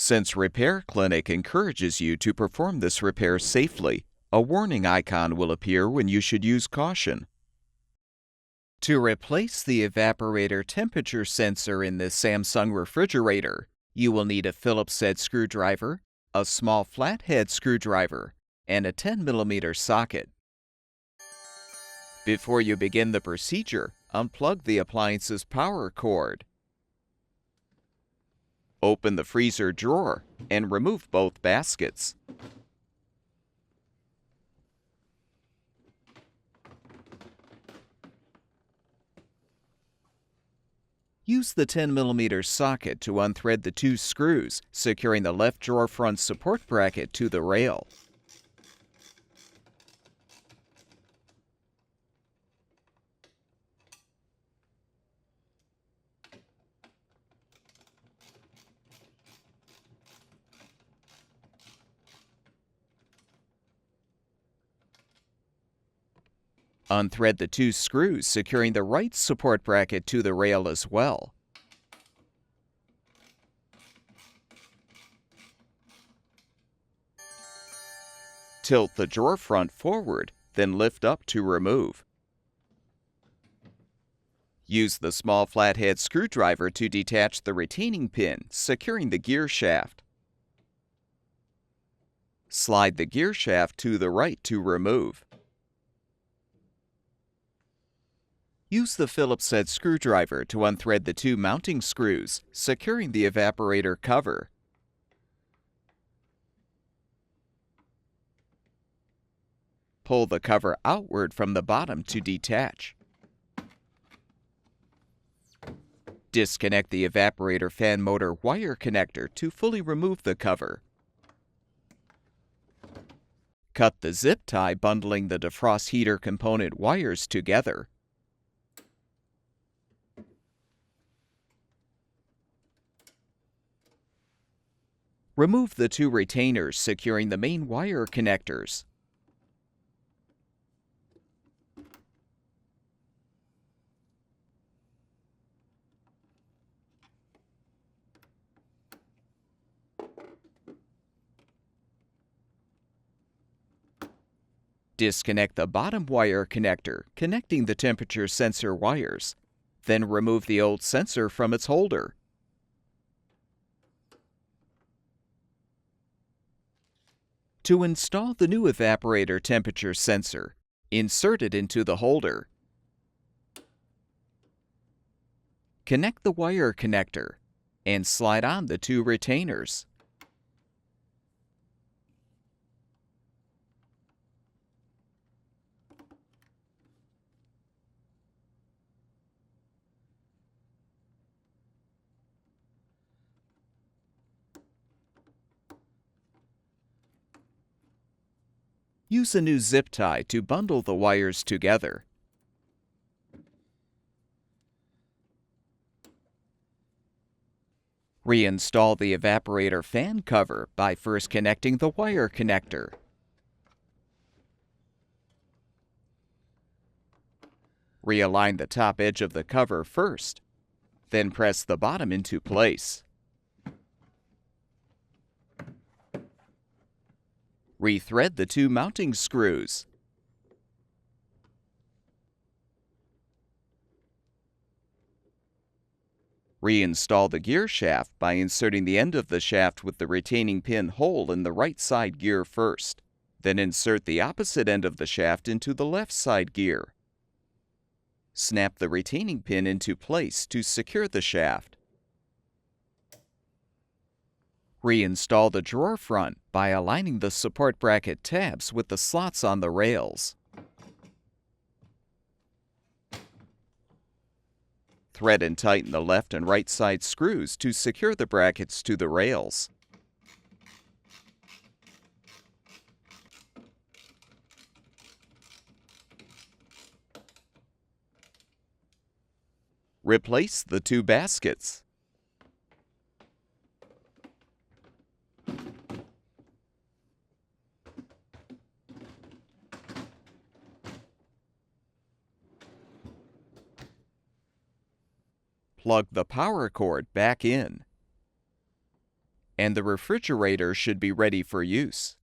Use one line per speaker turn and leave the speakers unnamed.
Since Repair Clinic encourages you to perform this repair safely, a warning icon will appear when you should use caution. To replace the evaporator temperature sensor in this Samsung refrigerator, you will need a Phillips head screwdriver, a small flathead screwdriver, and a 10mm socket. Before you begin the procedure, unplug the appliance's power cord. Open the freezer drawer and remove both baskets. Use the 10mm socket to unthread the two screws, securing the left drawer front support bracket to the rail. Unthread the two screws, securing the right support bracket to the rail as well. Tilt the drawer front forward, then lift up to remove. Use the small flathead screwdriver to detach the retaining pin, securing the gear shaft. Slide the gear shaft to the right to remove. Use the Phillips head screwdriver to unthread the two mounting screws, securing the evaporator cover. Pull the cover outward from the bottom to detach. Disconnect the evaporator fan motor wire connector to fully remove the cover. Cut the zip tie bundling the defrost heater component wires together. Remove the two retainers securing the main wire connectors. Disconnect the bottom wire connector, connecting the temperature sensor wires. Then remove the old sensor from its holder. To install the new evaporator temperature sensor, insert it into the holder. Connect the wire connector and slide on the two retainers. Use a new zip tie to bundle the wires together. Reinstall the evaporator fan cover by first connecting the wire connector. Realign the top edge of the cover first, then press the bottom into place. Rethread the two mounting screws. Reinstall the gear shaft by inserting the end of the shaft with the retaining pin hole in the right side gear first. Then insert the opposite end of the shaft into the left side gear. Snap the retaining pin into place to secure the shaft. Reinstall the drawer front by aligning the support bracket tabs with the slots on the rails. Thread and tighten the left and right side screws to secure the brackets to the rails. Replace the two baskets. Plug the power cord back in. and the refrigerator should be ready for use.